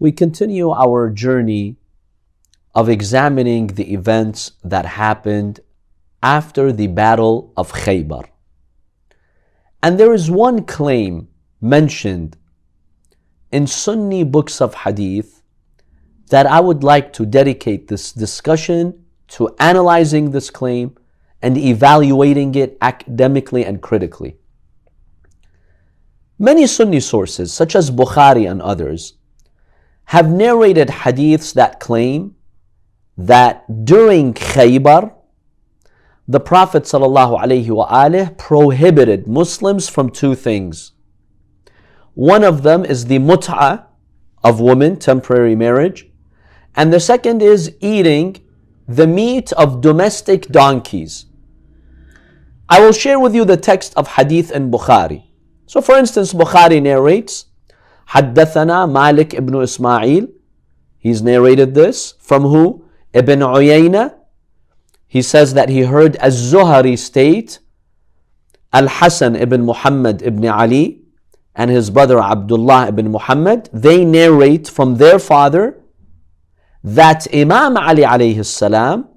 we continue our journey of examining the events that happened after the Battle of Khaybar. And there is one claim mentioned in Sunni books of Hadith that I would like to dedicate this discussion to analyzing this claim and evaluating it academically and critically. Many Sunni sources, such as Bukhari and others, have narrated hadiths that claim that during Khaybar, the Prophet ﷺ prohibited Muslims from two things. One of them is the Mut'ah of women, temporary marriage, and the second is eating the meat of domestic donkeys. I will share with you the text of hadith in Bukhari. So for instance, Bukhari narrates, حدثنا Malik ibn Ismail. He's narrated this. From who? Ibn Uyayna. He says that he heard Az-Zuhari state, Al-Hasan ibn Muhammad ibn Ali and his brother Abdullah ibn Muhammad, they narrate from their father that Imam Ali alayhi salam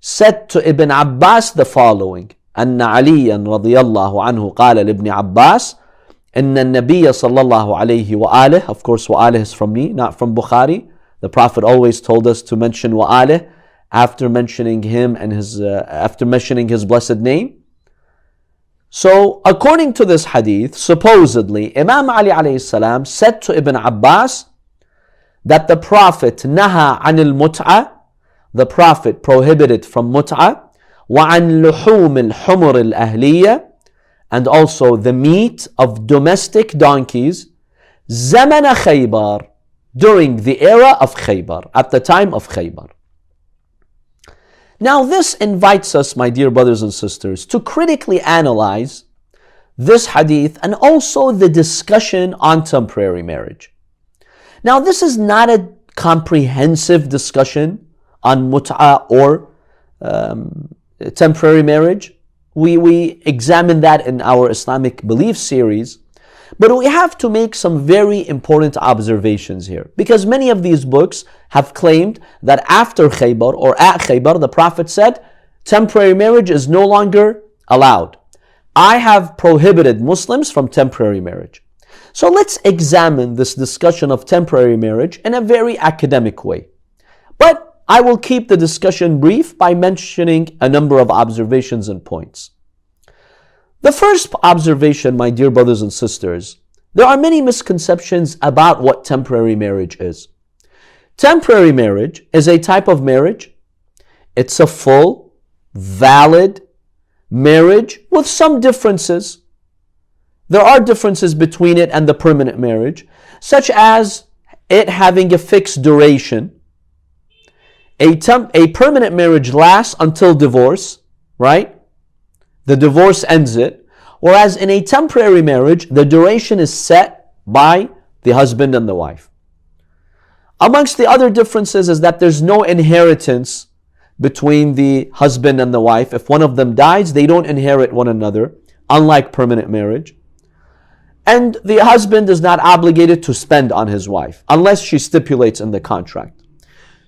said to Ibn Abbas the following, أن عليا رضي الله عنه قال لابن عباس إن النبي صلى الله عليه وآله. Of course, وآله is from me, not from Bukhari. The Prophet always told us to mention وآله after mentioning him and after mentioning his blessed name. So, according to this hadith, supposedly Imam Ali alayhi salam said to Ibn Abbas that the Prophet naha anil mut'ah, the Prophet prohibited from mut'ah, وعن لحوم الحمر الأهلية, and also the meat of domestic donkeys, زمن خيبر, during the era of Khaybar, at the time of Khaybar. Now this invites us, my dear brothers and sisters, to critically analyze this hadith and also the discussion on temporary marriage. Now this is not a comprehensive discussion on mut'ah or temporary marriage. We examine that in our Islamic belief series, but we have to make some very important observations here, because many of these books have claimed that after Khaybar or at Khaybar, the Prophet said temporary marriage is no longer allowed. I have prohibited Muslims from temporary marriage. So let's examine this discussion of temporary marriage in a very academic way. But I will keep the discussion brief by mentioning a number of observations and points. The first observation, my dear brothers and sisters, there are many misconceptions about what temporary marriage is. Temporary marriage is a type of marriage. It's a full, valid marriage with some differences. There are differences between it and the permanent marriage, such as it having a fixed duration. A permanent marriage lasts until divorce, right? The divorce ends it. Whereas in a temporary marriage, the duration is set by the husband and the wife. Amongst the other differences is that there's no inheritance between the husband and the wife. If one of them dies, they don't inherit one another, unlike permanent marriage. And the husband is not obligated to spend on his wife, unless she stipulates in the contract.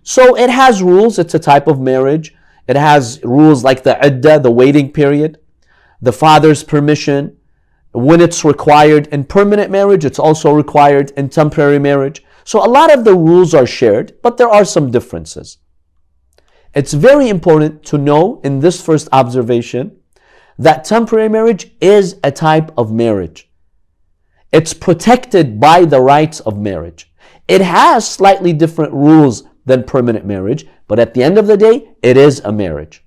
So it has rules. It's a type of marriage. It has rules like the iddah, the waiting period, the father's permission, when it's required in permanent marriage, it's also required in temporary marriage. So a lot of the rules are shared, but there are some differences. It's very important to know in this first observation that temporary marriage is a type of marriage. It's protected by the rights of marriage. It has slightly different rules than permanent marriage, but at the end of the day, it is a marriage.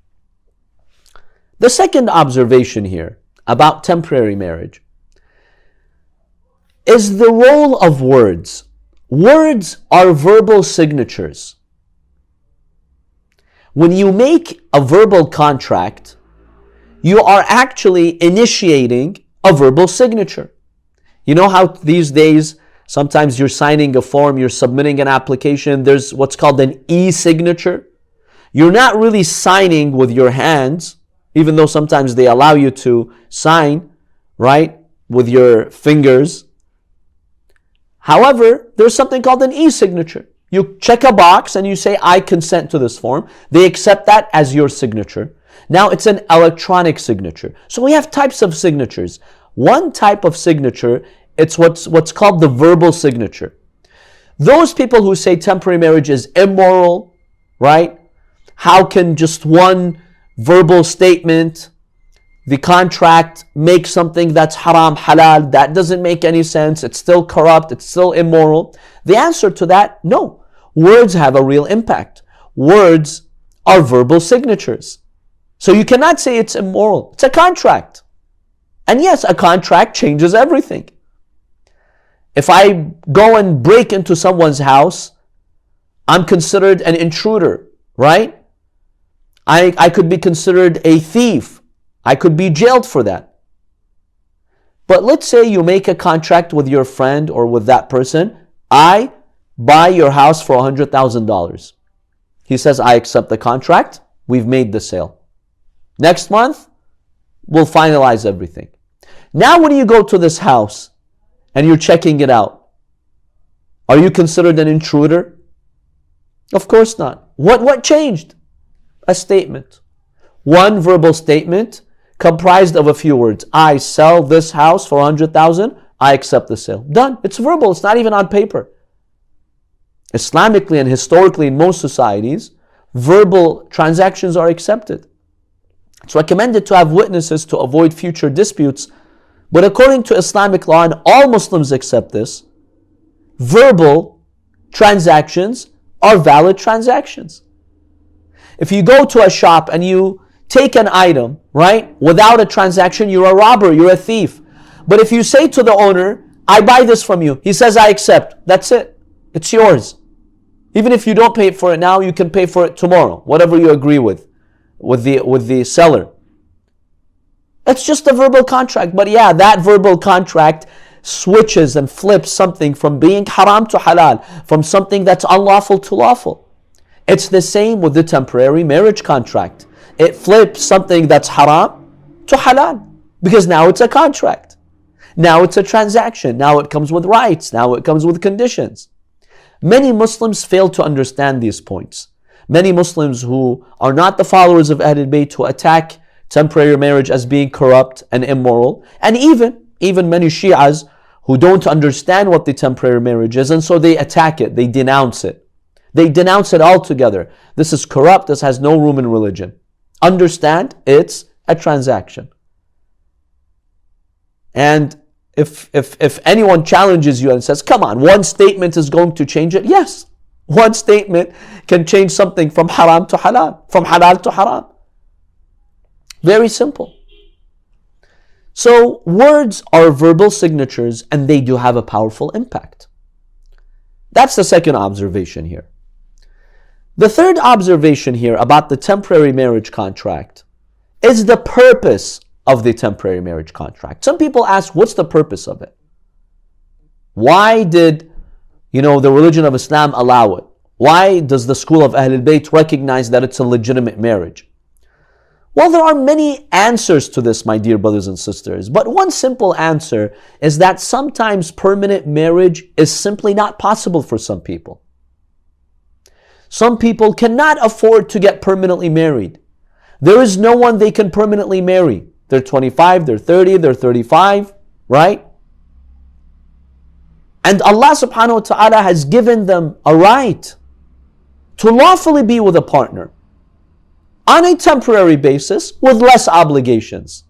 The second observation here about temporary marriage is the role of words. Words are verbal signatures. When you make a verbal contract, you are actually initiating a verbal signature. You know how these days, sometimes you're signing a form, you're submitting an application, there's what's called an e-signature. You're not really signing with your hands, even though sometimes they allow you to sign, right, with your fingers. However, there's something called an e-signature. You check a box and you say, I consent to this form. They accept that as your signature. Now it's an electronic signature. So we have types of signatures. One type of signature, it's what's called the verbal signature. Those people who say temporary marriage is immoral, right? How can just one verbal statement, the contract, make something that's haram, halal? That doesn't make any sense. It's still corrupt. It's still immoral. The answer to that, no. Words have a real impact. Words are verbal signatures. So you cannot say it's immoral. It's a contract. And yes, a contract changes everything. If I go and break into someone's house, I'm considered an intruder, right? I could be considered a thief. I could be jailed for that. But let's say you make a contract with your friend or with that person. I buy your house for $100,000. He says, I accept the contract. We've made the sale. Next month, we'll finalize everything. Now when you go to this house and you're checking it out, are you considered an intruder? Of course not. What changed? A statement. One verbal statement comprised of a few words. I sell this house for $100,000. I accept the sale. Done. It's verbal. It's not even on paper. Islamically and historically in most societies, verbal transactions are accepted. It's recommended to have witnesses to avoid future disputes. But according to Islamic law, and all Muslims accept this, verbal transactions are valid transactions. If you go to a shop and you take an item, right, without a transaction, you're a robber, you're a thief. But if you say to the owner, I buy this from you, he says, I accept. That's it. It's yours. Even if you don't pay for it now, you can pay for it tomorrow, whatever you agree with the seller. It's just a verbal contract. But yeah, that verbal contract switches and flips something from being haram to halal, from something that's unlawful to lawful. It's the same with the temporary marriage contract. It flips something that's haram to halal, because now it's a contract. Now it's a transaction. Now it comes with rights. Now it comes with conditions. Many Muslims fail to understand these points. Many Muslims who are not the followers of Ahlul Bayt, who attack temporary marriage as being corrupt and immoral, and even many Shias who don't understand what the temporary marriage is, and so they attack it, they denounce it. They denounce it altogether. This is corrupt, this has no room in religion. Understand, it's a transaction. And if anyone challenges you and says, come on, one statement is going to change it, yes. One statement can change something from haram to halal, from halal to haram. Very simple. So words are verbal signatures and they do have a powerful impact. That's the second observation here. The third observation here about the temporary marriage contract is the purpose of the temporary marriage contract. Some people ask, what's the purpose of it? Why did the religion of Islam allow it? Why does the school of Ahlul Bayt recognize that it's a legitimate marriage? Well, there are many answers to this, my dear brothers and sisters. But one simple answer is that sometimes permanent marriage is simply not possible for some people. Some people cannot afford to get permanently married. There is no one they can permanently marry. They're 25, they're 30, they're 35, right? And Allah subhanahu wa ta'ala has given them a right to lawfully be with a partner on a temporary basis with less obligations.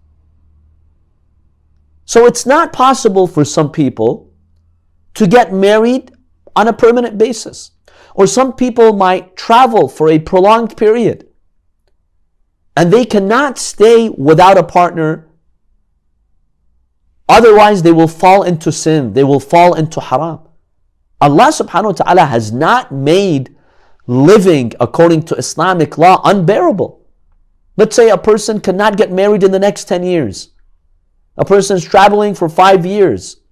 So it's not possible for some people to get married on a permanent basis. Or some people might travel for a prolonged period and they cannot stay without a partner. Otherwise, they will fall into sin. They will fall into haram. Allah subhanahu wa ta'ala has not made living according to Islamic law unbearable. Let's say a person cannot get married in the next 10 years. A person is traveling for 5 years.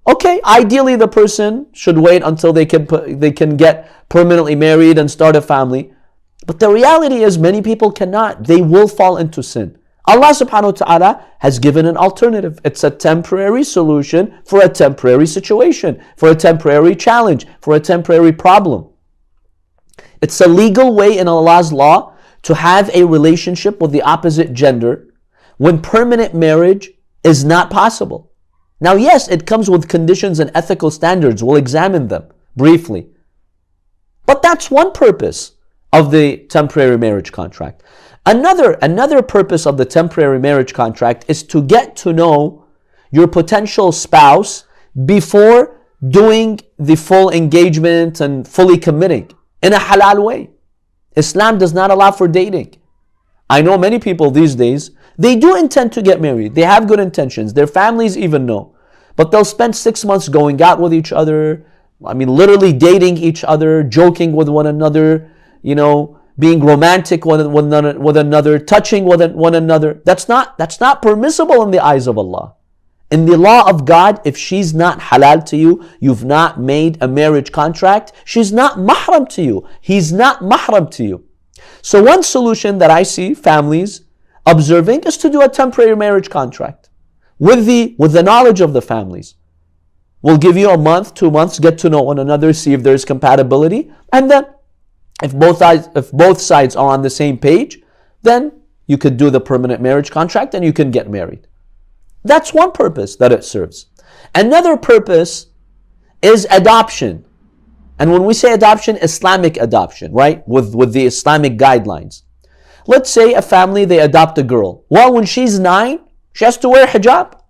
Okay, ideally the person should wait until they can get permanently married and start a family. But the reality is many people cannot. They will fall into sin. Allah subhanahu wa ta'ala has given an alternative. It's a temporary solution for a temporary situation, for a temporary challenge, for a temporary problem. It's a legal way in Allah's law to have a relationship with the opposite gender when permanent marriage is not possible. Now, yes, it comes with conditions and ethical standards. We'll examine them briefly. But that's one purpose of the temporary marriage contract. Another purpose of the temporary marriage contract is to get to know your potential spouse before doing the full engagement and fully committing in a halal way. Islam does not allow for dating. I know many people these days, they do intend to get married. They have good intentions. Their families even know. But they'll spend 6 months going out with each other. I mean, literally dating each other, joking with one another, being romantic with one another, touching one another. That's not permissible in the eyes of Allah. In the law of God, if she's not halal to you, you've not made a marriage contract, she's not mahram to you. He's not mahram to you. So one solution that I see families observing is to do a temporary marriage contract with the knowledge of the families. We'll give you a month, 2 months, get to know one another, see if there's compatibility, and then if both sides are on the same page, then you could do the permanent marriage contract and you can get married. That's one purpose that it serves. Another purpose is adoption. And when we say adoption, Islamic adoption, right? With the Islamic guidelines. Let's say a family, they adopt a girl. Well, when she's 9, she has to wear hijab.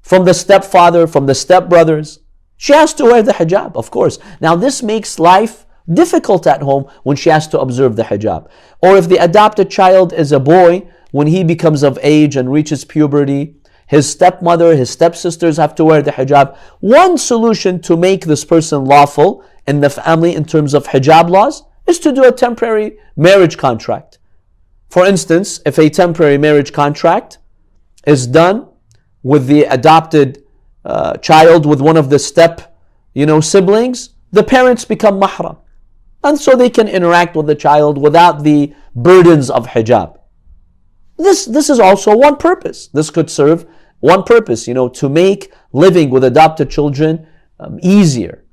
From the stepfather, from the stepbrothers. She has to wear the hijab, of course. Now this makes life difficult at home when she has to observe the hijab. Or if the adopted child is a boy, when he becomes of age and reaches puberty, his stepmother, his stepsisters have to wear the hijab. One solution to make this person lawful in the family in terms of hijab laws is to do a temporary marriage contract. For instance, if a temporary marriage contract is done with the adopted child with one of the siblings, the parents become mahram. And so they can interact with the child without the burdens of hijab. This is also one purpose. This could serve one purpose, to make living with adopted children easier.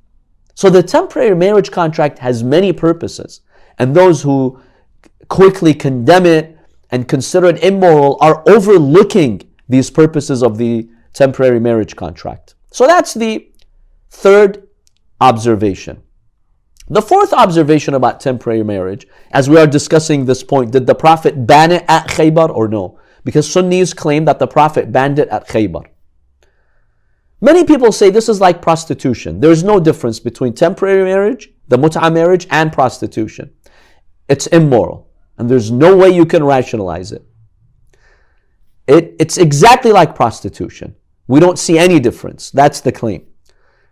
So the temporary marriage contract has many purposes. And those who quickly condemn it and consider it immoral are overlooking these purposes of the temporary marriage contract. So that's the third observation. The fourth observation about temporary marriage, as we are discussing this point, did the Prophet ban it at Khaybar or no? Because Sunnis claim that the Prophet banned it at Khaybar. Many people say this is like prostitution. There is no difference between temporary marriage, the Mut'ah marriage, and prostitution. It's immoral, and there's no way you can rationalize it. It's exactly like prostitution. We don't see any difference. That's the claim.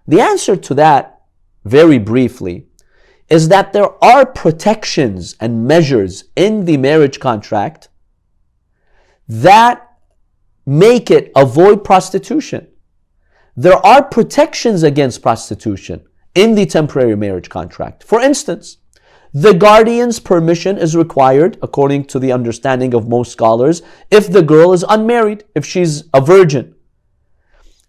The answer to that, very briefly, is that there are protections and measures in the marriage contract that make it avoid prostitution. There are protections against prostitution in the temporary marriage contract. For instance, the guardian's permission is required, according to the understanding of most scholars, if the girl is unmarried, if she's a virgin.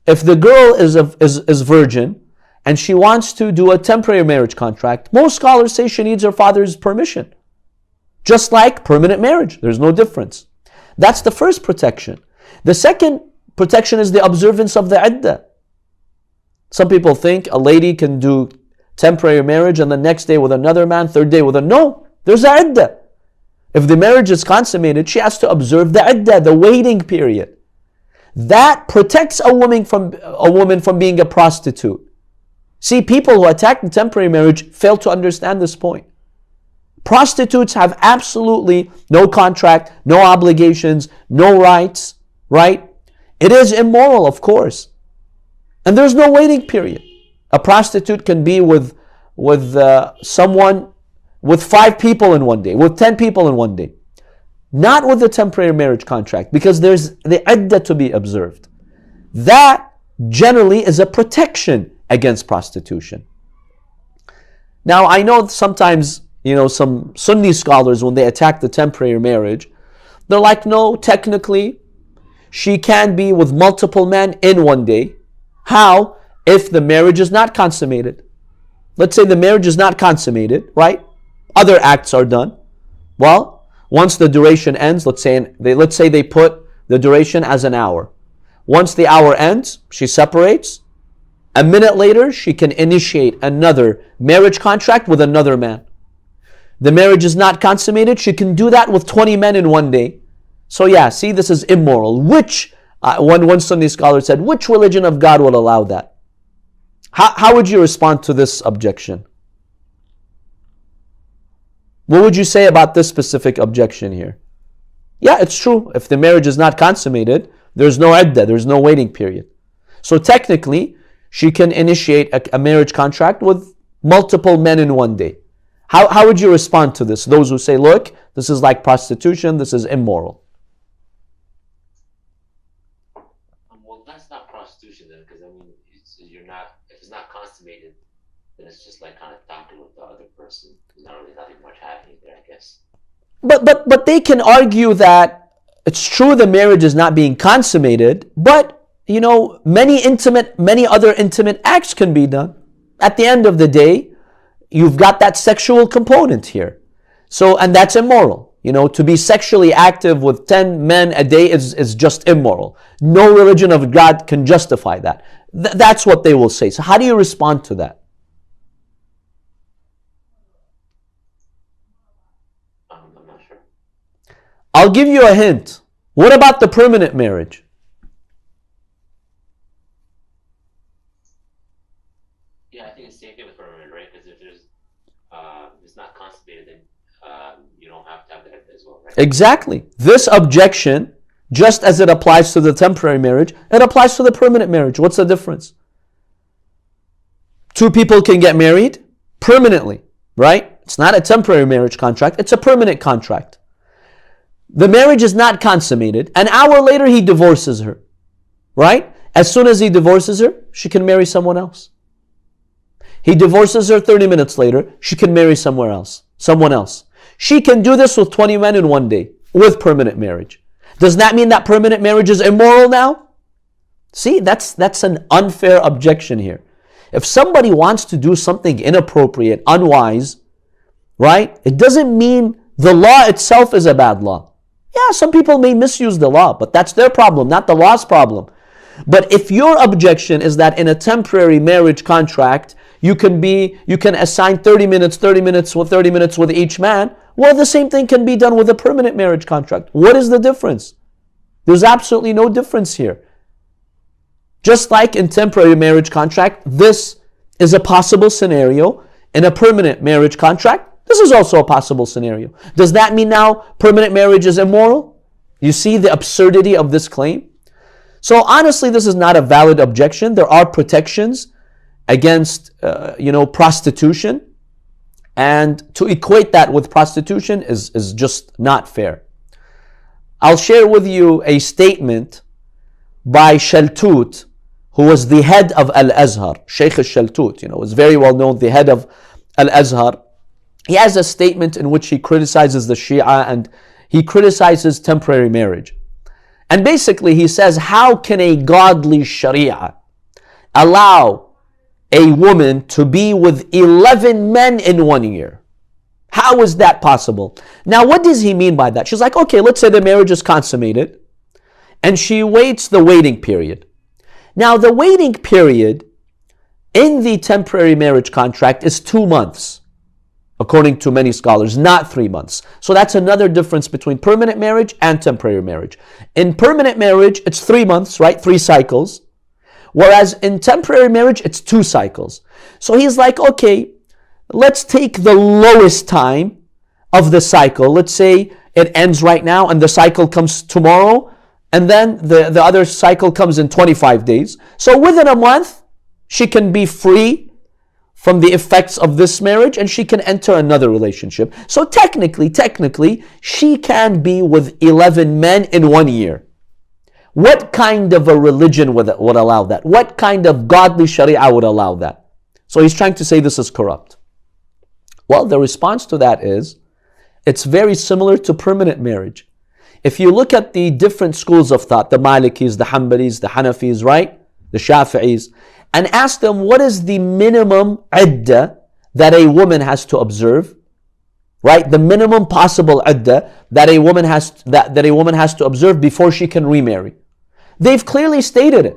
If the girl is virgin and she wants to do a temporary marriage contract, most scholars say she needs her father's permission. Just like permanent marriage, there's no difference. That's the first protection. The second protection is the observance of the iddah. Some people think a lady can do temporary marriage and the next day with another man, third day with a... No, there's a iddah. If the marriage is consummated, she has to observe the iddah, the waiting period. That protects a woman from being a prostitute. See, people who attack the temporary marriage fail to understand this point. Prostitutes have absolutely no contract, no obligations, no rights, right? It is immoral, of course. And there's no waiting period. A prostitute can be with someone, with 5 people in one day, with 10 people in one day. Not with the temporary marriage contract, because there's the iddah to be observed. That generally is a protection against prostitution. Now, I know sometimes, some Sunni scholars, when they attack the temporary marriage, They're like, no, technically, she can be with multiple men in one day. How? If the marriage is not consummated. Let's say the marriage is not consummated, right? Other acts are done. Well, once the duration ends, let's say they put the duration as an hour. Once the hour ends, she separates. A minute later, she can initiate another marriage contract with another man. The marriage is not consummated, she can do that with 20 men in one day. So yeah, see, this is immoral. One Sunni scholar said, which religion of God will allow that? How would you respond to this objection? What would you say about this specific objection here? Yeah, it's true. If the marriage is not consummated, there's no iddah, there's no waiting period. So technically, she can initiate a marriage contract with multiple men in one day. How would you respond to this? Those who say, look, this is like prostitution, this is immoral. Well, that's not prostitution then, because I mean, if it's not consummated, then it's just like kind of talking with the other person. There's not really nothing much happening there, I guess. But they can argue that it's true the marriage is not being consummated, but many other intimate acts can be done. At the end of the day, you've got that sexual component here. So, and that's immoral. To be sexually active with 10 men a day is just immoral. No religion of God can justify that. That's what they will say. So how do you respond to that? I'm not sure. I'll give you a hint. What about the permanent marriage? Yeah, I think it's the same thing with permanent, right? Because if it's not consummated, then you don't have to have that as well, right? Exactly. This objection, just as it applies to the temporary marriage, it applies to the permanent marriage. What's the difference? Two people can get married permanently, right? It's not a temporary marriage contract, it's a permanent contract. The marriage is not consummated. An hour later, he divorces her, right? As soon as he divorces her, she can marry someone else. He divorces her 30 minutes later, she can marry someone else. She can do this with 20 men in one day, with permanent marriage. Does that mean that permanent marriage is immoral now? See, that's an unfair objection here. If somebody wants to do something inappropriate, unwise, right? It doesn't mean the law itself is a bad law. Yeah, some people may misuse the law, but that's their problem, not the law's problem. But if your objection is that in a temporary marriage contract, you can assign 30 minutes with each man, well, the same thing can be done with a permanent marriage contract. What is the difference? There's absolutely no difference here. Just like in temporary marriage contract, this is a possible scenario. In a permanent marriage contract, this is also a possible scenario. Does that mean now permanent marriage is immoral? You see the absurdity of this claim? So honestly, this is not a valid objection. There are protections against prostitution, and to equate that with prostitution is just not fair. I'll share with you a statement by Shaltut, who was the head of Al-Azhar. Sheikh Shaltut, is very well known, the head of Al-Azhar. He has a statement in which he criticizes the Shia and he criticizes temporary marriage. And basically he says, how can a godly Sharia allow a woman to be with 11 men in 1 year? How is that possible? Now, what does he mean by that? She's like, okay, let's say the marriage is consummated and she waits the waiting period. Now, the waiting period in the temporary marriage contract is 2 months, according to many scholars, not 3 months. So that's another difference between permanent marriage and temporary marriage. In permanent marriage, it's 3 months, right? 3 cycles. Whereas in temporary marriage, it's 2 cycles. So he's like, okay, let's take the lowest time of the cycle. Let's say it ends right now and the cycle comes tomorrow, and then the other cycle comes in 25 days. So within a month, she can be free from the effects of this marriage and she can enter another relationship. So technically, she can be with 11 men in 1 year. What kind of a religion would allow that? What kind of godly Sharia would allow that? So he's trying to say this is corrupt. Well, the response to that is, it's very similar to permanent marriage. if you look at the different schools of thought, the Malikis, the Hanbalis, the Hanafis, right? The Shafi'is, and ask them what is the minimum iddah that a woman has to observe, right? The minimum possible iddah that a woman has to observe before she can remarry. They've clearly stated it.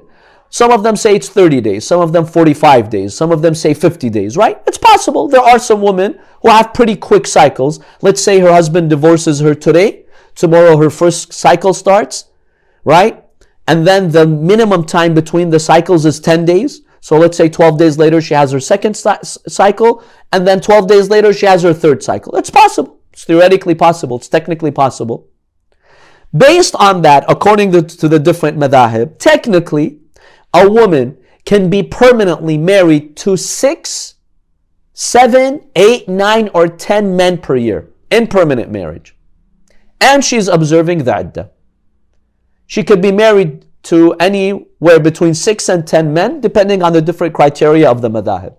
Some of them say it's 30 days, some of them 45 days, some of them say 50 days, right? It's possible. There are some women who have pretty quick cycles. Let's say her husband divorces her today, tomorrow her first cycle starts, right? And then the minimum time between the cycles is 10 days. So let's say 12 days later she has her second cycle, and then 12 days later she has her third cycle. It's possible. It's theoretically possible. It's technically possible. Based on that, according to the different madahib, technically, a woman can be permanently married to 6, 7, 8, 9, or 10 men per year in permanent marriage. And she's observing the iddah. She could be married to anywhere between 6 and 10 men, depending on the different criteria of the madahib.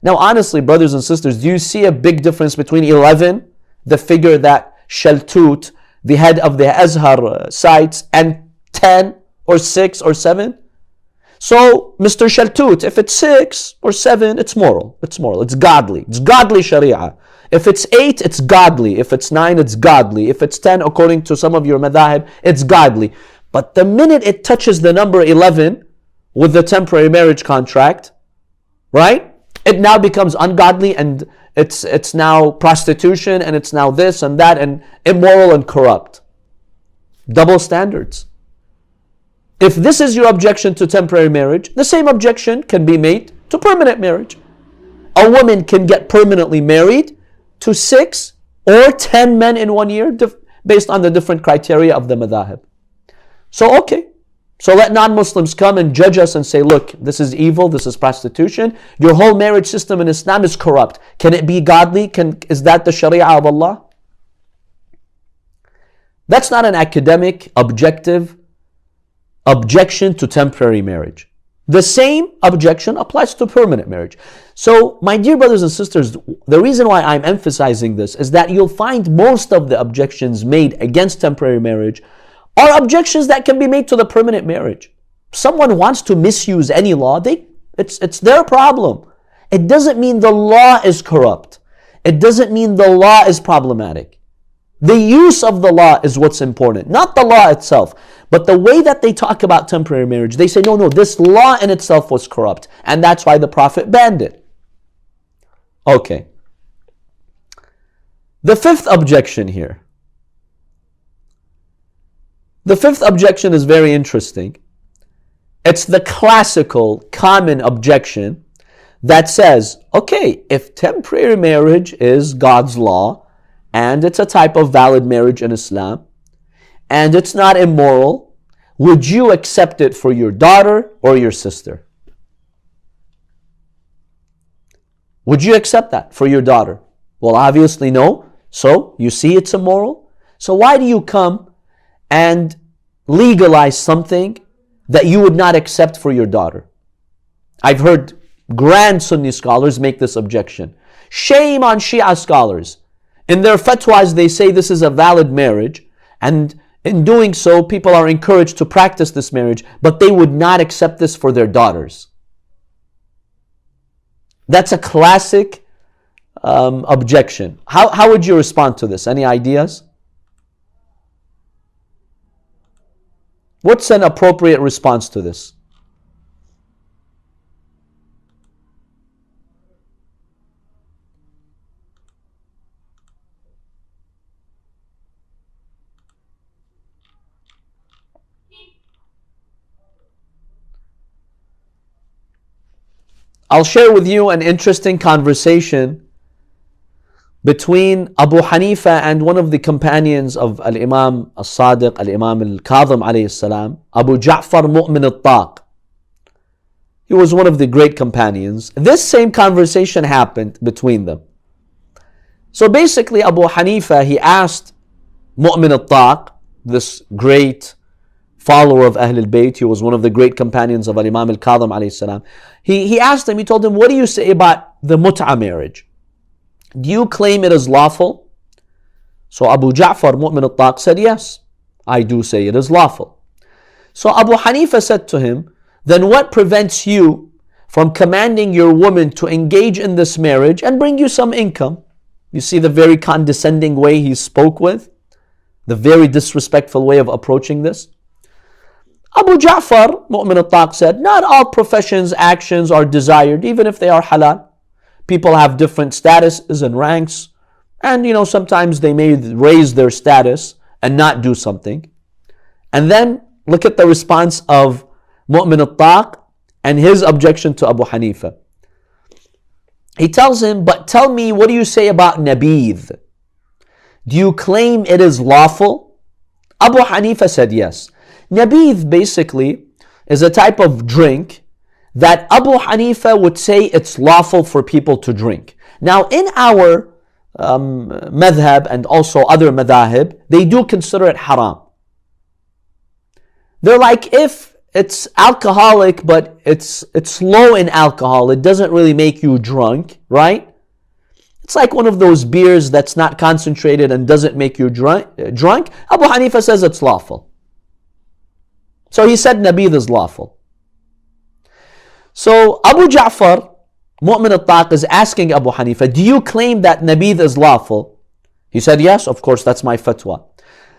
Now, honestly, brothers and sisters, do you see a big difference between 11, the figure that Shaltut, the head of the Azhar, cites, and 10 or 6 or 7? So, Mr. Shaltut, if it's 6 or 7, it's moral. It's moral. It's godly. It's godly sharia. If it's 8, it's godly. If it's 9, it's godly. If it's 10, according to some of your madahib, it's godly. But the minute it touches the number 11 with the temporary marriage contract, right? It now becomes ungodly, and it's now prostitution, and it's now this and that, and immoral and corrupt. Double standards. If this is your objection to temporary marriage, the same objection can be made to permanent marriage. A woman can get permanently married to 6 or 10 men in 1 year based on the different criteria of the madahib. So, okay. So let non-Muslims come and judge us and say, look, this is evil, this is prostitution. Your whole marriage system in Islam is corrupt. Can it be godly? Is that the Sharia of Allah? That's not an academic, objective objection to temporary marriage. The same objection applies to permanent marriage. So, my dear brothers and sisters, the reason why I'm emphasizing this is that you'll find most of the objections made against temporary marriage are objections that can be made to the permanent marriage. Someone wants to misuse any law, it's their problem. It doesn't mean the law is corrupt. It doesn't mean the law is problematic. The use of the law is what's important, not the law itself. But the way that they talk about temporary marriage, they say, no, this law in itself was corrupt, and that's why the Prophet banned it. Okay. The fifth objection here. The fifth objection is very interesting. It's the classical, common objection that says, okay, if temporary marriage is God's law, and it's a type of valid marriage in Islam, and it's not immoral, would you accept it for your daughter or your sister? Would you accept that for your daughter? Well, obviously no. So, you see it's immoral. So why do you come and legalize something that you would not accept for your daughter? I've heard grand Sunni scholars make this objection. Shame on Shia scholars. In their fatwas, they say this is a valid marriage, and in doing so, people are encouraged to practice this marriage, but they would not accept this for their daughters. That's a classic objection. How would you respond to this? Any ideas? What's an appropriate response to this? I'll share with you an interesting conversation between Abu Hanifa and one of the companions of Al-Imam Al-Sadiq, Al-Imam Al-Kadhim alayhi salam, Abu Ja'far Mu'min Al-Taq. He was one of the great companions. This same conversation happened between them. So basically, Abu Hanifa, he asked Mu'min Al-Taq, this great follower of Ahlul Bayt, he was one of the great companions of Imam Al-Kadhim alayhi salam. He asked him, he told him, what do you say about the Mut'ah marriage? Do you claim it is lawful? So Abu Ja'far Mu'min Al-Taq said, yes. I do say it is lawful. So Abu Hanifa said to him, then what prevents you from commanding your woman to engage in this marriage and bring you some income? You see the very condescending way he spoke with? The very disrespectful way of approaching this? Abu Ja'far, Mu'min al-Taq, said, not all professions, actions are desired, even if they are halal. People have different statuses and ranks, and sometimes they may raise their status and not do something. And then look at the response of Mu'min al-Taq and his objection to Abu Hanifa. He tells him, but tell me, what do you say about nabidh? Do you claim it is lawful? Abu Hanifa said yes. Nabidh basically is a type of drink that Abu Hanifa would say it's lawful for people to drink. Now in our madhab and also other madahib, they do consider it haram. They're like, if it's alcoholic but it's low in alcohol, it doesn't really make you drunk, right? It's like one of those beers that's not concentrated and doesn't make you drunk. Abu Hanifa says it's lawful. So he said nabidh is lawful. So Abu Ja'far, Mu'min al-Taq, is asking Abu Hanifa, do you claim that nabidh is lawful? He said, yes, of course, that's my fatwa.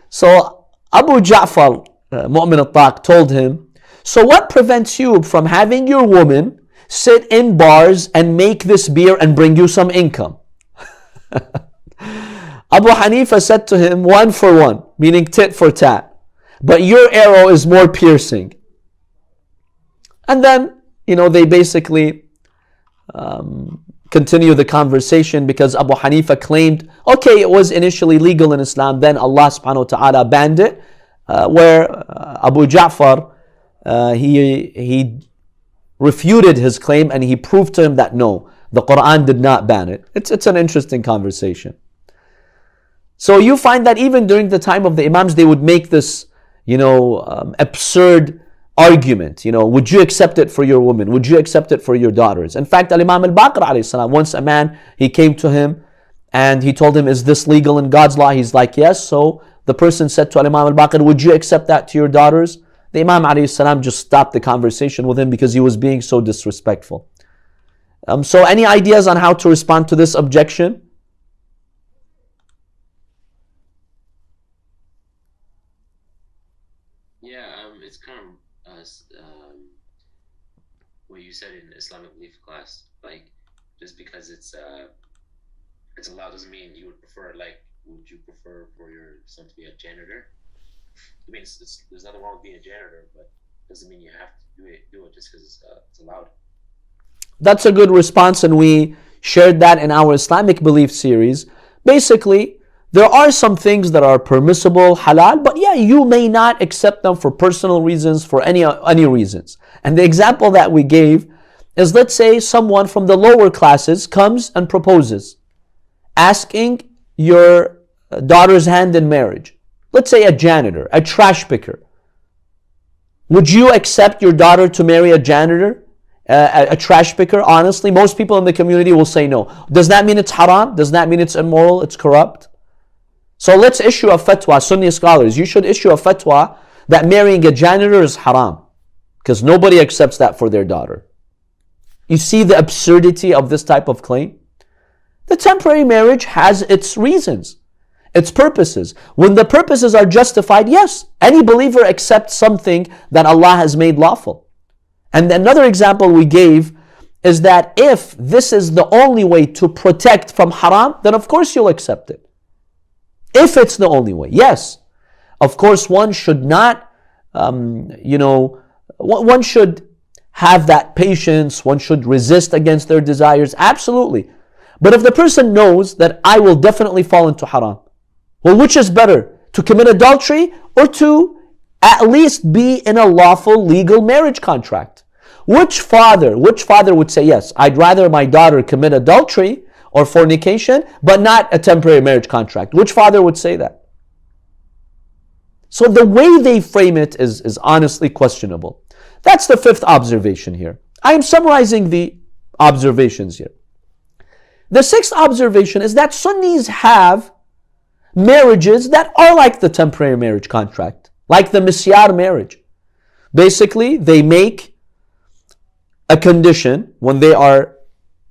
So Abu Ja'far, Mu'min al-Taq, told him, so what prevents you from having your woman sit in bars and make this beer and bring you some income? Abu Hanifa said to him, 1 for 1, meaning tit for tat. But your arrow is more piercing. And then, they basically continue the conversation because Abu Hanifa claimed, okay, it was initially legal in Islam, then Allah subhanahu wa ta'ala banned it, where Abu Ja'far, he refuted his claim and he proved to him that no, the Quran did not ban it. It's an interesting conversation. So you find that even during the time of the Imams, they would make this absurd argument. Would you accept it for your woman? Would you accept it for your daughters? In fact, Al-Imam al-Baqir alayhi salam, once a man, he came to him and he told him, is this legal in God's law? He's like, yes. So the person said to Al-Imam al-Baqir, would you accept that to your daughters? The Imam alayhi salam just stopped the conversation with him because he was being so disrespectful. So any ideas on how to respond to this objection? It's kind of what you said in Islamic belief class. Like, just because it's allowed doesn't mean you would prefer. Like, would you prefer for your son to be a janitor? I mean, there's nothing wrong with being a janitor, but it doesn't mean you have to do it just because it's allowed. That's a good response, and we shared that in our Islamic belief series. Basically, there are some things that are permissible, halal, but yeah, you may not accept them for personal reasons, for any reasons. And the example that we gave is, let's say someone from the lower classes comes and proposes, asking your daughter's hand in marriage. Let's say a janitor, a trash picker. Would you accept your daughter to marry a janitor, a trash picker? Honestly, most people in the community will say no. Does that mean it's haram? Does that mean it's immoral, it's corrupt? So let's issue a fatwa, Sunni scholars, you should issue a fatwa that marrying a janitor is haram, because nobody accepts that for their daughter. You see the absurdity of this type of claim? The temporary marriage has its reasons, its purposes. When the purposes are justified, yes, any believer accepts something that Allah has made lawful. And another example we gave is that if this is the only way to protect from haram, then of course you'll accept it. If it's the only way, yes. Of course, one should not, one should have that patience, one should resist against their desires, absolutely. But if the person knows that I will definitely fall into haram, well, which is better? To commit adultery or to at least be in a lawful legal marriage contract? Which father would say, yes, I'd rather my daughter commit adultery or fornication, but not a temporary marriage contract? Which father would say that? So the way they frame it is honestly questionable. That's the fifth observation here. I am summarizing the observations here. The sixth observation is that Sunnis have marriages that are like the temporary marriage contract, like the misyar marriage. Basically, they make a condition when they are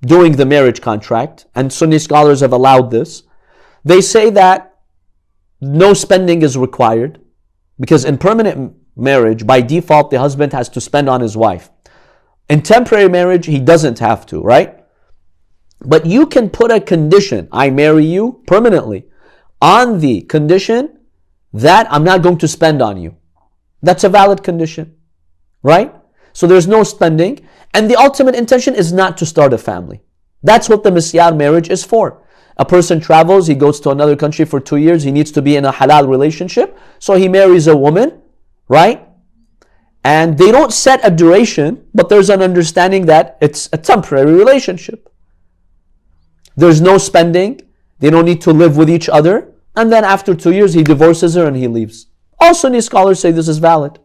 doing the marriage contract, and Sunni scholars have allowed this. They say that no spending is required, because in permanent marriage, by default, the husband has to spend on his wife. In temporary marriage, he doesn't have to, right? But you can put a condition, I marry you permanently, on the condition that I'm not going to spend on you. That's a valid condition, right? So there's no spending, and the ultimate intention is not to start a family. That's what the misyar marriage is for. A person travels, he goes to another country for 2 years, he needs to be in a halal relationship, so he marries a woman, right? And they don't set a duration, but there's an understanding that it's a temporary relationship. There's no spending, they don't need to live with each other, and then after 2 years he divorces her and he leaves. All Sunni scholars say this is valid.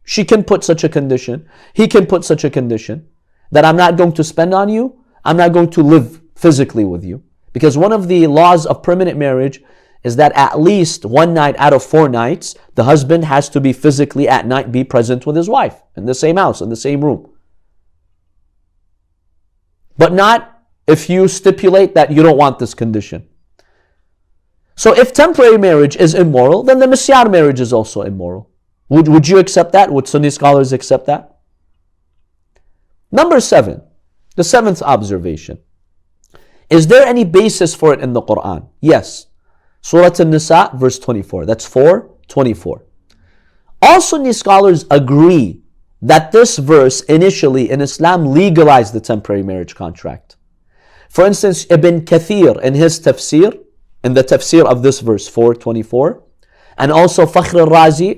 She can put such a condition, he can put such a condition, that I'm not going to spend on you, I'm not going to live physically with you. Because one of the laws of permanent marriage is that at least 1 night out of 4 nights, the husband has to be physically at night, be present with his wife in the same house, in the same room. But not if you stipulate that you don't want this condition. So if temporary marriage is immoral, then the misyar marriage is also immoral. Would you accept that? Would Sunni scholars accept that? Number 7, the 7th observation. Is there any basis for it in the Quran? Yes. Surah An-Nisa, verse 24. That's 4:24. All Sunni scholars agree that this verse initially in Islam legalized the temporary marriage contract. For instance, Ibn Kathir in his tafsir, in the tafsir of this verse 4:24, and also Fakhr al-Razi,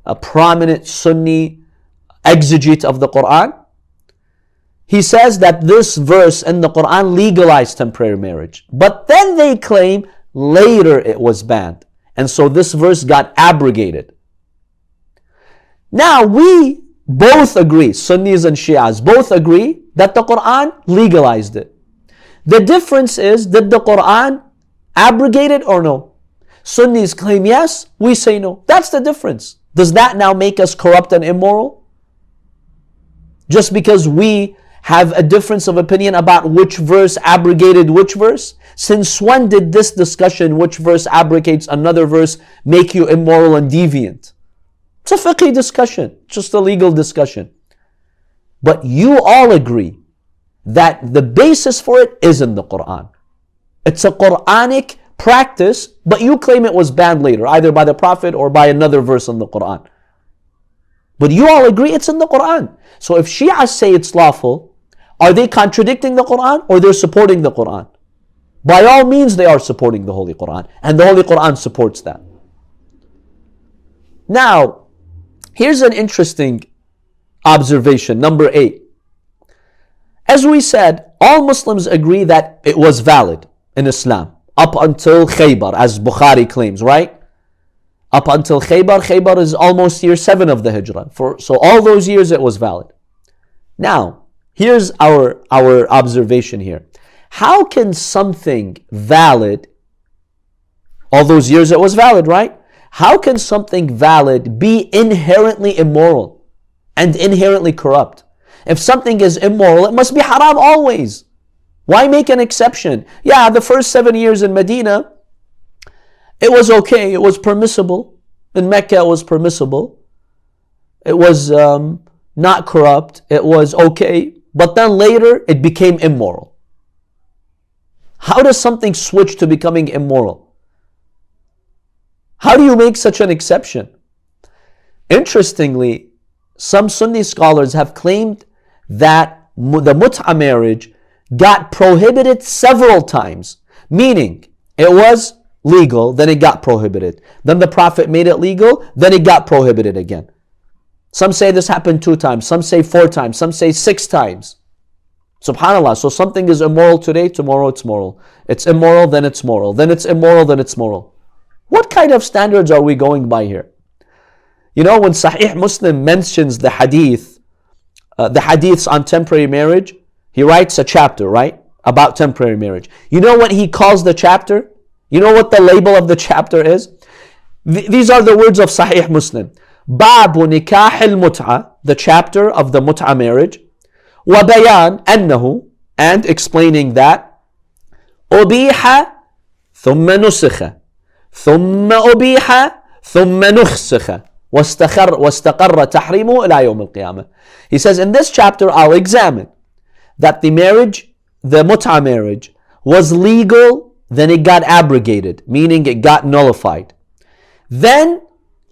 a prominent Sunni exegete of the Quran, he says that this verse in the Quran legalized temporary marriage. But then they claim later it was banned. And so this verse got abrogated. Now we both agree, Sunnis and Shias both agree that the Quran legalized it. The difference is, did the Quran abrogate it or no? Sunnis claim yes, we say no. That's the difference. Does that now make us corrupt and immoral? Just because we have a difference of opinion about which verse abrogated which verse? Since when did this discussion, which verse abrogates another verse, make you immoral and deviant? It's a fiqh discussion, just a legal discussion. But you all agree that the basis for it is in the Quran. It's a Quranic practice, but you claim it was banned later, either by the Prophet or by another verse in the Quran. But you all agree it's in the Quran. So if Shias say it's lawful, are they contradicting the Quran or they're supporting the Quran? By all means they are supporting the Holy Quran, and the Holy Quran supports that. Now, here's an interesting observation, number 8. As we said, all Muslims agree that it was valid in Islam up until Khaybar, as Bukhari claims, right? Up until Khaybar. Khaybar is almost year 7 of the Hijrah. So all those years it was valid. Now, here's our observation here. How can something valid, all those years it was valid, right? How can something valid be inherently immoral and inherently corrupt? If something is immoral, it must be haram always. Why make an exception? Yeah, the first 7 years in Medina, it was okay, it was permissible. In Mecca, it was permissible. It was not corrupt, it was okay. But then later, it became immoral. How does something switch to becoming immoral? How do you make such an exception? Interestingly, some Sunni scholars have claimed that the Mut'ah marriage got prohibited several times. Meaning, it was legal, then it got prohibited. Then the Prophet made it legal, then it got prohibited again. Some say this happened 2 times, some say 4 times, some say 6 times. SubhanAllah, so something is immoral today, tomorrow it's moral. It's immoral, then it's moral. Then it's immoral, then it's moral. What kind of standards are we going by here? You know, when Sahih Muslim mentions the hadiths on temporary marriage, he writes a chapter, right? About temporary marriage. You know what he calls the chapter? You know what the label of the chapter is? These are the words of Sahih Muslim. Babu nikah al-mut'ah, the chapter of the mut'ah marriage. وَبَيَانْ أَنَّهُ, and explaining that أُبِيحَ ثُمَّ نُسِخَ ثُمَّ أُبِيحَ ثُمَّ نُخْسِخَ وَاسْتَقَرَّ تَحْرِيمُهُ إِلَى يَوْمِ الْقِيَامَةِ. He says, in this chapter I'll examine that the marriage, the mut'ah marriage, was legal, then it got abrogated, meaning it got nullified. Then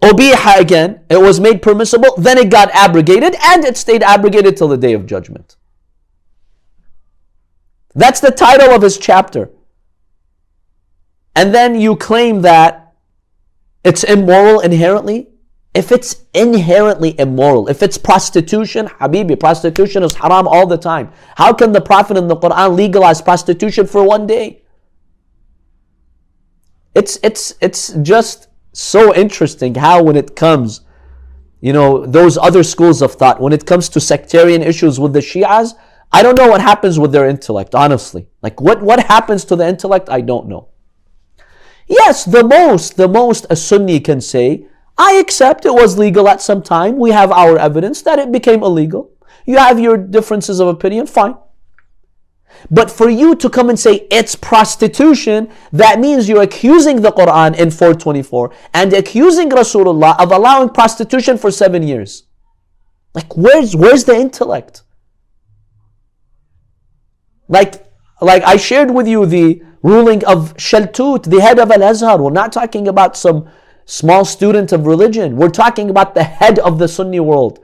ubiha again, it was made permissible, then it got abrogated, and it stayed abrogated till the day of judgment. That's the title of his chapter. And then you claim that it's immoral inherently. If it's inherently immoral, if it's prostitution, Habibi, prostitution is haram all the time. How can the Prophet in the Quran legalize prostitution for one day? It's just so interesting how when it comes, those other schools of thought, when it comes to sectarian issues with the Shias, I don't know what happens with their intellect, honestly. Like what happens to the intellect, I don't know. Yes, the most a Sunni can say, I accept it was legal at some time. We have our evidence that it became illegal. You have your differences of opinion, fine. But for you to come and say it's prostitution, that means you're accusing the Quran in 424 and accusing Rasulullah of allowing prostitution for 7 years. Like where's the intellect? Like I shared with you the ruling of Shaltut, the head of Al-Azhar. We're not talking about some small student of religion. We're talking about the head of the Sunni world.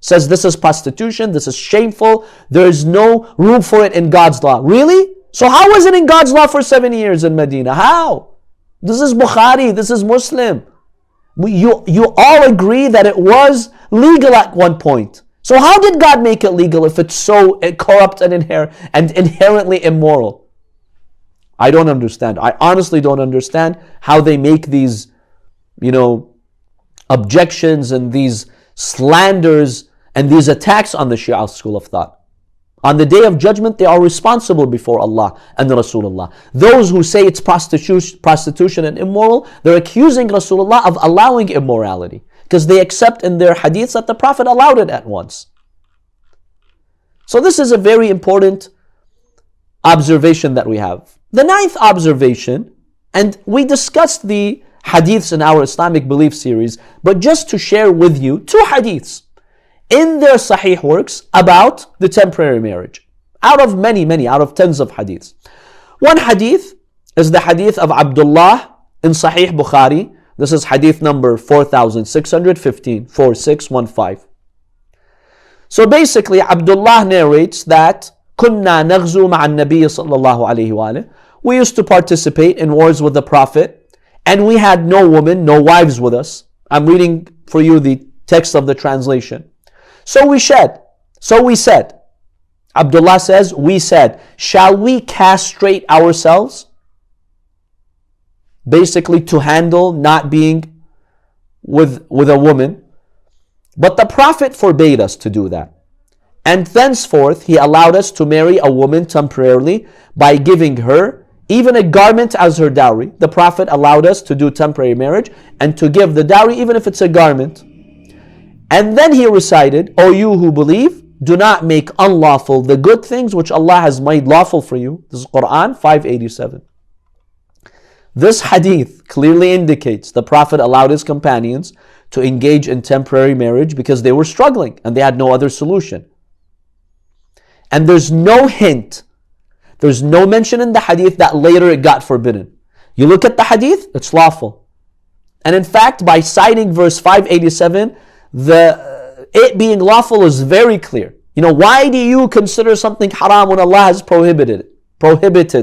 Says this is prostitution, this is shameful, there is no room for it in God's law. Really? So how was it in God's law for 7 years in Medina? How? This is Bukhari, this is Muslim. You all agree that it was legal at one point. So how did God make it legal if it's so corrupt and inherently immoral? I don't understand. I honestly don't understand how they make these objections and these slanders and these attacks on the Shia school of thought. On the day of judgment, they are responsible before Allah and Rasulullah. Those who say it's prostitution and immoral, they're accusing Rasulullah of allowing immorality because they accept in their hadiths that the Prophet allowed it at once. So this is a very important observation that we have. The ninth observation, and we discussed the hadiths in our Islamic belief series, but just to share with you 2 hadiths in their Sahih works about the temporary marriage. Out of many, out of tens of hadiths. One hadith is the hadith of Abdullah in Sahih Bukhari. This is hadith number 4615, 4615. So basically, Abdullah narrates that كنا نغزو مع النبي صلى الله عليه وآله. We used to participate in wars with the Prophet, and we had no women, no wives with us. I'm reading for you the text of the translation. So we said, Abdullah says, we said, shall we castrate ourselves? Basically to handle not being with a woman. But the Prophet forbade us to do that. And thenceforth, he allowed us to marry a woman temporarily by giving her even a garment as her dowry. The Prophet allowed us to do temporary marriage and to give the dowry even if it's a garment. And then he recited, O you who believe, do not make unlawful the good things which Allah has made lawful for you. This is Quran 587. This hadith clearly indicates the Prophet allowed his companions to engage in temporary marriage because they were struggling and they had no other solution. And there's no hint, there's no mention in the hadith that later it got forbidden. You look at the hadith, it's lawful. And in fact, by citing verse 587, it being lawful is very clear. Why do you consider something haram when Allah has prohibited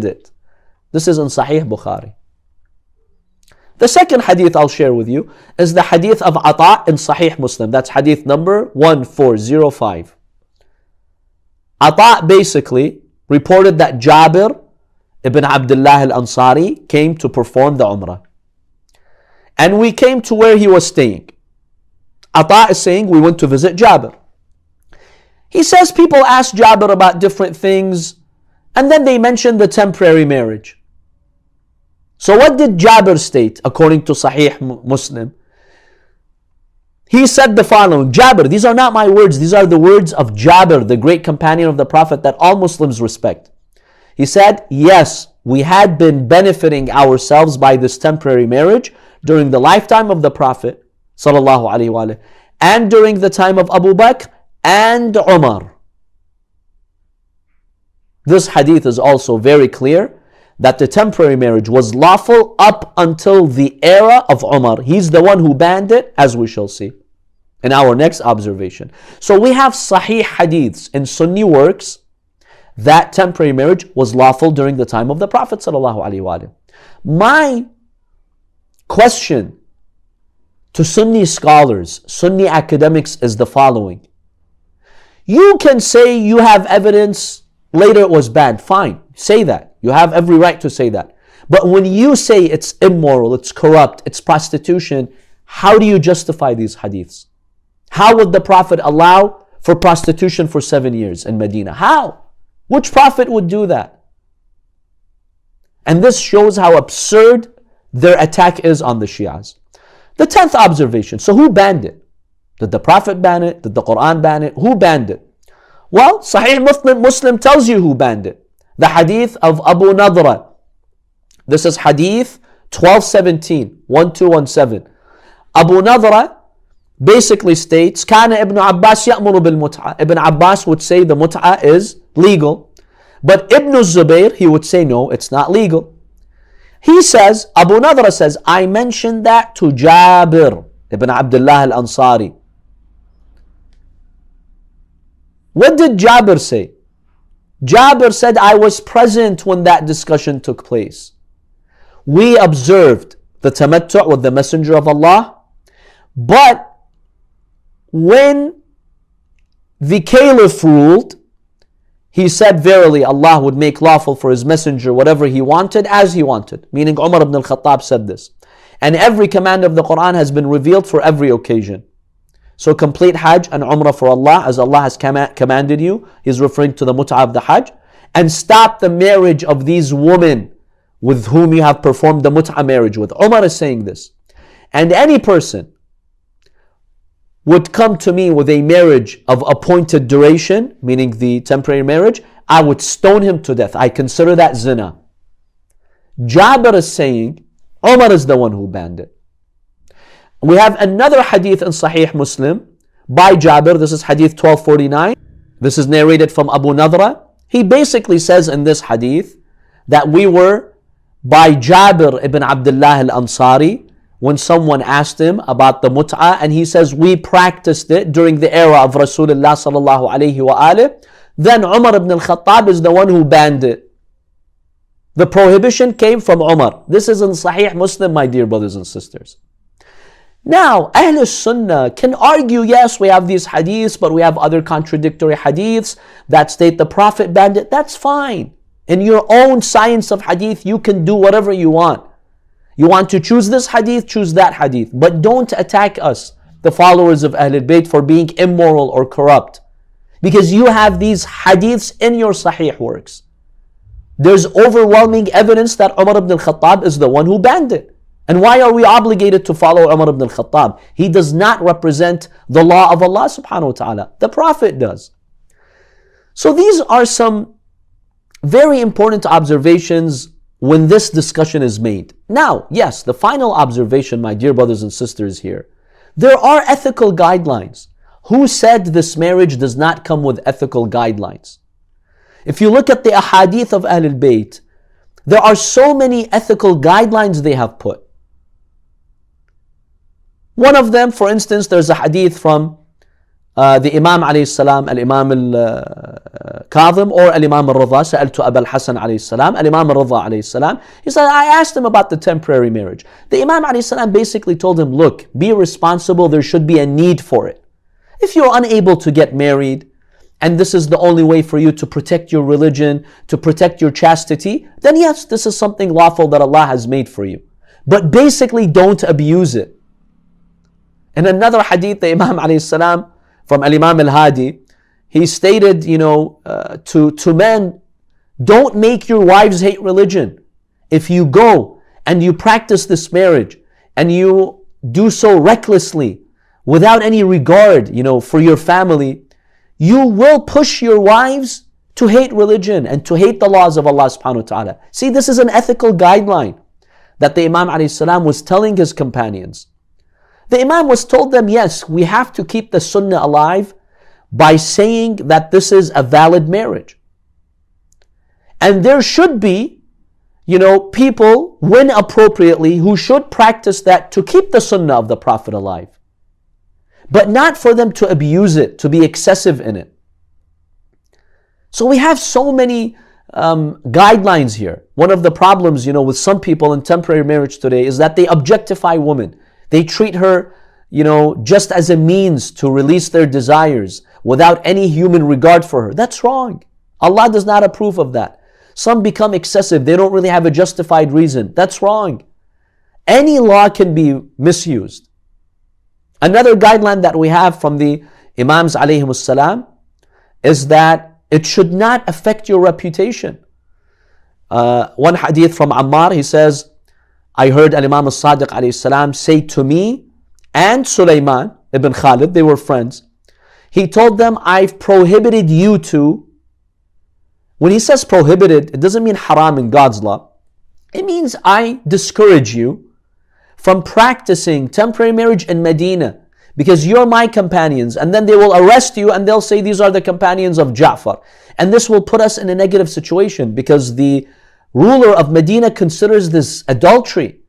it? This is in Sahih Bukhari. The second hadith I'll share with you is the hadith of Ata in Sahih Muslim. That's hadith number 1405. Ata basically reported that Jabir ibn Abdullah al-Ansari came to perform the Umrah. And we came to where he was staying. Ata is saying we went to visit Jabir. He says people asked Jabir about different things and then they mentioned the temporary marriage. So what did Jabir state according to Sahih Muslim? He said the following, Jabir, these are not my words, these are the words of Jabir, the great companion of the Prophet that all Muslims respect. He said, yes, we had been benefiting ourselves by this temporary marriage during the lifetime of the Prophet sallallahu alaihi wasallam, and during the time of Abu Bakr and Umar. This hadith is also very clear that the temporary marriage was lawful up until the era of Umar. He's the one who banned it, as we shall see in our next observation. So we have Sahih hadiths in Sunni works that temporary marriage was lawful during the time of the Prophet sallallahu alaihi wasallam. My question to Sunni scholars, Sunni academics is the following. You can say you have evidence later it was banned. Fine, say that. You have every right to say that. But when you say it's immoral, it's corrupt, it's prostitution, how do you justify these hadiths? How would the Prophet allow for prostitution for 7 years in Medina? How? Which Prophet would do that? And this shows how absurd their attack is on the Shias. The 10th observation. So who banned it? Did the Prophet ban it? Did the Quran ban it? Who banned it? Well, Sahih Muslim tells you who banned it. The hadith of Abu Nadra. This is hadith 1217, 1217. Abu Nadra basically states, كان ابن عباس يأمر بالمتعة. Ibn Abbas would say the mut'ah is legal. But Ibn Zubayr, he would say no, it's not legal. He says, Abu Nadra says, I mentioned that to Jabir ibn Abdullah al-Ansari. What did Jabir say? Jabir said, I was present when that discussion took place. We observed the tamattu' with the Messenger of Allah, but when the Caliph ruled, he said, verily Allah would make lawful for His Messenger whatever He wanted as He wanted. Meaning Umar ibn al-Khattab said this. And every command of the Quran has been revealed for every occasion. So complete Hajj and Umrah for Allah as Allah has commanded you. He's referring to the Mut'ah of the Hajj. And stop the marriage of these women with whom you have performed the Mut'ah marriage with. Umar is saying this. And any person would come to me with a marriage of appointed duration, meaning the temporary marriage, I would stone him to death. I consider that zina. Jabir is saying, Umar is the one who banned it. We have another hadith in Sahih Muslim by Jabir. This is hadith 1249. This is narrated from Abu Nadra. He basically says in this hadith that we were by Jabir ibn Abdullah al-Ansari when someone asked him about the mut'ah, and he says, we practiced it during the era of Rasulullah sallallahu alayhi wa alayhi. Then Umar ibn al-Khattab is the one who banned it. The prohibition came from Umar. This is in Sahih Muslim, my dear brothers and sisters. Now, Ahl Sunnah can argue, yes, we have these hadiths, but we have other contradictory hadiths that state the Prophet banned it. That's fine. In your own science of hadith, you can do whatever you want. You want to choose this hadith, choose that hadith. But don't attack us, the followers of Ahlul Bayt, for being immoral or corrupt. Because you have these hadiths in your Sahih works. There's overwhelming evidence that Umar ibn al-Khattab is the one who banned it. And why are we obligated to follow Umar ibn al-Khattab? He does not represent the law of Allah subhanahu wa ta'ala. The Prophet does. So these are some very important observations when this discussion is made. Now, yes, the final observation, my dear brothers and sisters here. There are ethical guidelines. Who said this marriage does not come with ethical guidelines? If you look at the ahadith of Ahlul Bayt, there are so many ethical guidelines they have put. One of them, for instance, there's a hadith from the Imam alayhi salam, al-Imam al-Kadhim or al-Imam al-Ridha, sa'altu Abu al-Hasan alayhi salam, al-Imam al-Ridha alayhi salam. He said, I asked him about the temporary marriage. The Imam alayhi salam basically told him, look, be responsible, there should be a need for it. If you're unable to get married, and this is the only way for you to protect your religion, to protect your chastity, then yes, this is something lawful that Allah has made for you. But basically, don't abuse it. In another hadith, the Imam alayhi salam, from Al-Imam al-Hadi, he stated, to men, don't make your wives hate religion. If you go and you practice this marriage, and you do so recklessly, without any regard, for your family, you will push your wives to hate religion and to hate the laws of Allah subhanahu wa ta'ala. See, this is an ethical guideline that the Imam alayhi salam was telling his companions. The Imam was told them, yes, we have to keep the sunnah alive by saying that this is a valid marriage. And there should be, people, when appropriately, who should practice that to keep the sunnah of the Prophet alive. But not for them to abuse it, to be excessive in it. So we have so many guidelines here. One of the problems, with some people in temporary marriage today is that they objectify women. They treat her, just as a means to release their desires without any human regard for her. That's wrong. Allah does not approve of that. Some become excessive. They don't really have a justified reason. That's wrong. Any law can be misused. Another guideline that we have from the Imams alayhimus salam is that it should not affect your reputation. One hadith from Ammar, he says, I heard Al-Imam al-Sadiq alayhi salam say to me and Sulaiman ibn Khalid, they were friends, he told them, I've prohibited you to. When he says prohibited, it doesn't mean haram in God's law. It means I discourage you from practicing temporary marriage in Medina, because you're my companions, and then they will arrest you and they'll say these are the companions of Ja'far. And this will put us in a negative situation, because the ruler of Medina considers this adultery.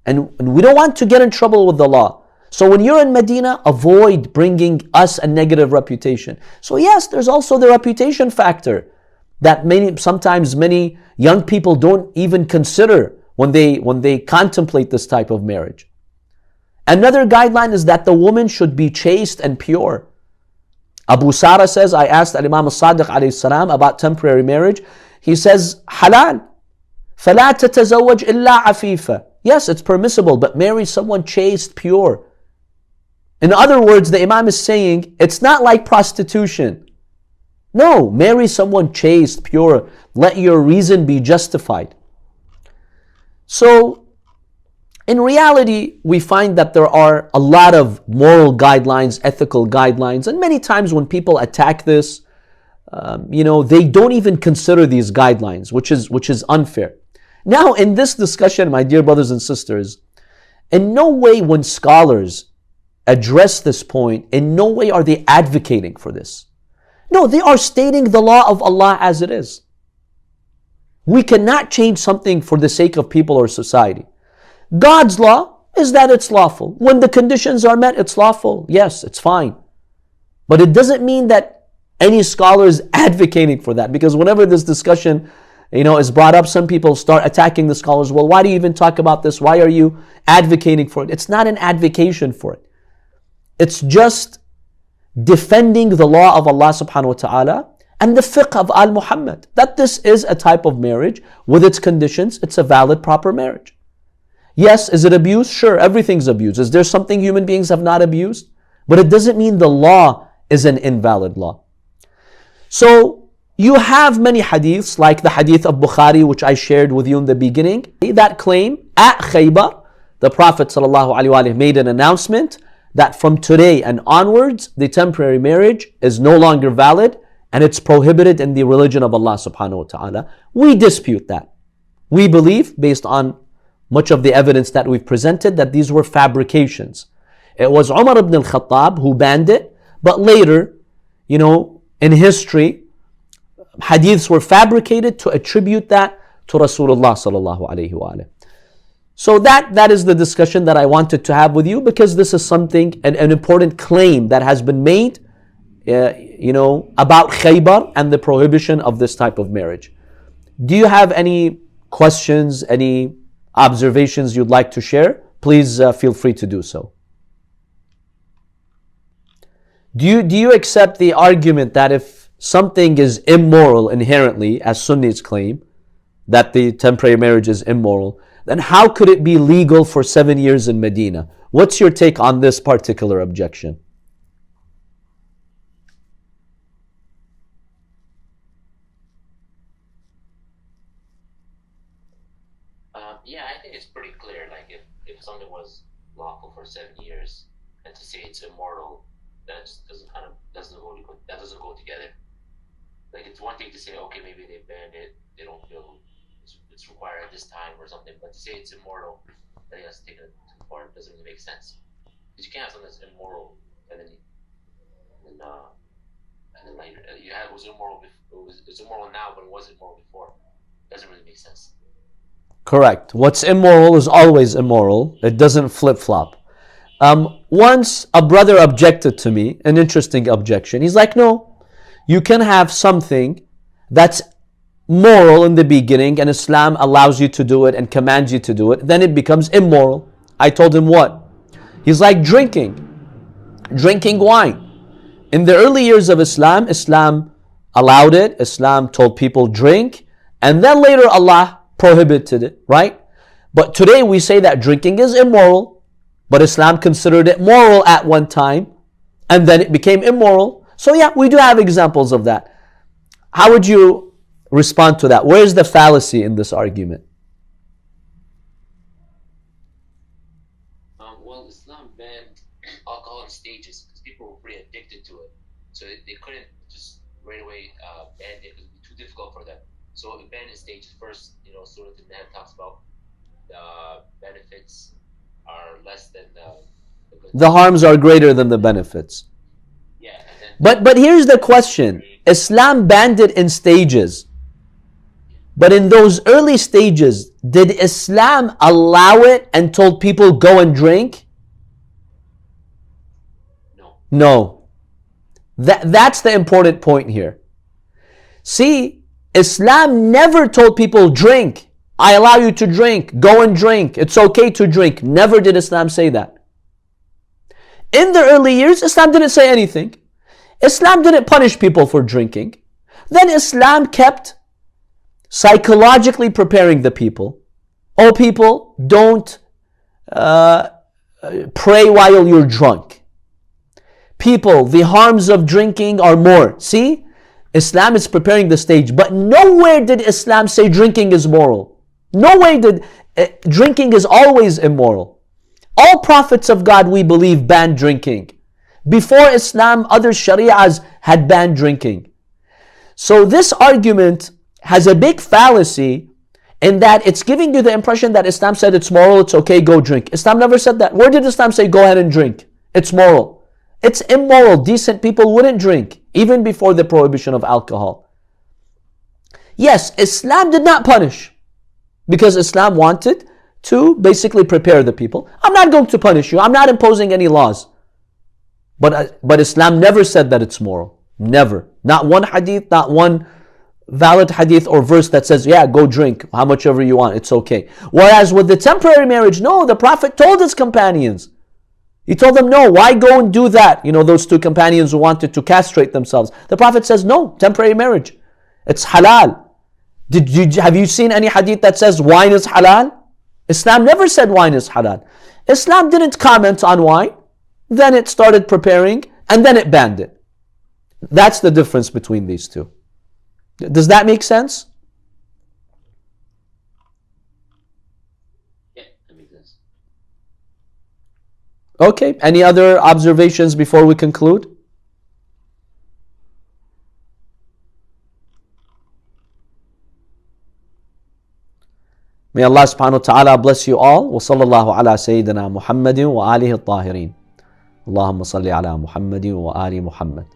And we don't want to get in trouble with the law. So when you're in Medina, avoid bringing us a negative reputation. So yes, there's also the reputation factor that sometimes many young people don't even consider when they contemplate this type of marriage. Another guideline is that the woman should be chaste and pure. Abu Sara says, I asked Imam al-Sadiq alayhi salam about temporary marriage. He says, halal. فَلَا تَتَزَوَّجْ إِلَّا عَفِيفًا. Yes, it's permissible, but marry someone chaste, pure. In other words, the Imam is saying, it's not like prostitution. No, marry someone chaste, pure. Let your reason be justified. So, in reality, we find that there are a lot of moral guidelines, ethical guidelines, and many times when people attack this, they don't even consider these guidelines, which is unfair. Now, in this discussion, my dear brothers and sisters, in no way when scholars address this point, in no way are they advocating for this. No, they are stating the law of Allah as it is. We cannot change something for the sake of people or society. God's law is that it's lawful. When the conditions are met, it's lawful. Yes, it's fine. But it doesn't mean that any scholar is advocating for that, because whenever this discussion is brought up, some people start attacking the scholars. Well, why do you even talk about this? Why are you advocating for it? It's not an advocation for it. It's just defending the law of Allah subhanahu wa ta'ala and the fiqh of Al-Muhammad, that this is a type of marriage with its conditions. It's a valid, proper marriage. Yes, is it abused? Sure, everything's abused. Is there something human beings have not abused? But it doesn't mean the law is an invalid law. So, you have many hadiths, like the hadith of Bukhari, which I shared with you in the beginning, that claim at Khaybar, the Prophet ﷺ made an announcement that from today and onwards, the temporary marriage is no longer valid and it's prohibited in the religion of Allah subhanahu wa ta'ala. We dispute that. We believe, based on much of the evidence that we've presented, that these were fabrications. It was Umar ibn al-Khattab who banned it, but later, in history, hadiths were fabricated to attribute that to Rasulullah sallallahu alayhi wa alayhi. So that is the discussion that I wanted to have with you, because this is something, an important claim that has been made, about Khaybar and the prohibition of this type of marriage. Do you have any questions, any observations you'd like to share? Please feel free to do so. Do you accept the argument that if something is immoral inherently, as Sunnis claim, that the temporary marriage is immoral, then how could it be legal for 7 years in Medina? What's your take on this particular objection? Yeah, I think it's pretty unlawful for 7 years, and to say it's immoral, that just doesn't go together. Like, it's one thing to say, okay, maybe they banned it, they don't feel it's required at this time or something, but to say it's immoral, I think that's taken it too far. It doesn't really make sense, because you can't have something that's immoral and then later you have it was immoral. It's immoral now, but it wasn't immoral before. It doesn't really make sense. Correct. What's immoral is always immoral. It doesn't flip-flop. Once a brother objected to me, an interesting objection. He's like, no, you can have something that's moral in the beginning and Islam allows you to do it and commands you to do it, then it becomes immoral. I told him what? He's like drinking wine. In the early years of Islam, Islam allowed it, Islam told people drink, and then later Allah prohibited it, right? But today we say that drinking is immoral, but Islam considered it moral at one time, and then it became immoral. So yeah, we do have examples of that. How would you respond to that? Where is the fallacy in this argument? Well, Islam banned alcohol in stages because people were pretty addicted to it. So they couldn't just right away ban it because it would be too difficult for them. So it banned in stages. First, Surah An-Nahl talks about benefits are less than the good. The harms are greater than the benefits. Yeah. But here's the question. Islam banned it in stages. But in those early stages, did Islam allow it and told people go and drink? No. That's the important point here. See, Islam never told people drink. I allow you to drink. Go and drink. It's okay to drink. Never did Islam say that. In the early years, Islam didn't say anything. Islam didn't punish people for drinking. Then Islam kept psychologically preparing the people. Oh, people, don't pray while you're drunk. People, the harms of drinking are more. See, Islam is preparing the stage, but nowhere did Islam say drinking is moral. Nowhere did drinking is always immoral. All prophets of God, we believe, banned drinking. Before Islam, other shari'ahs had banned drinking. So this argument has a big fallacy in that it's giving you the impression that Islam said it's moral, it's okay, go drink. Islam never said that. Where did Islam say go ahead and drink? It's moral. It's immoral. Decent people wouldn't drink, even before the prohibition of alcohol. Yes, Islam did not punish, because Islam wanted to basically prepare the people. I'm not going to punish you. I'm not imposing any laws. But Islam never said that it's moral. Never. Not one hadith, not one valid hadith or verse that says, yeah, go drink how much ever you want, it's okay. Whereas with the temporary marriage, no, the Prophet told his companions. He told them, no, why go and do that? Those two companions who wanted to castrate themselves. The Prophet says, no, temporary marriage. It's halal. Have you seen any hadith that says wine is halal? Islam never said wine is halal. Islam didn't comment on wine. Then it started preparing, and then it banned it. That's the difference between these two. Does that make sense? Yeah, that makes sense. Okay, any other observations before we conclude? May Allah subhanahu wa ta'ala bless you all. Wa sallallahu ala Sayyidina Muhammadin wa alihi al-tahirin. Allahumma salli ala Muhammadin wa ali Muhammad.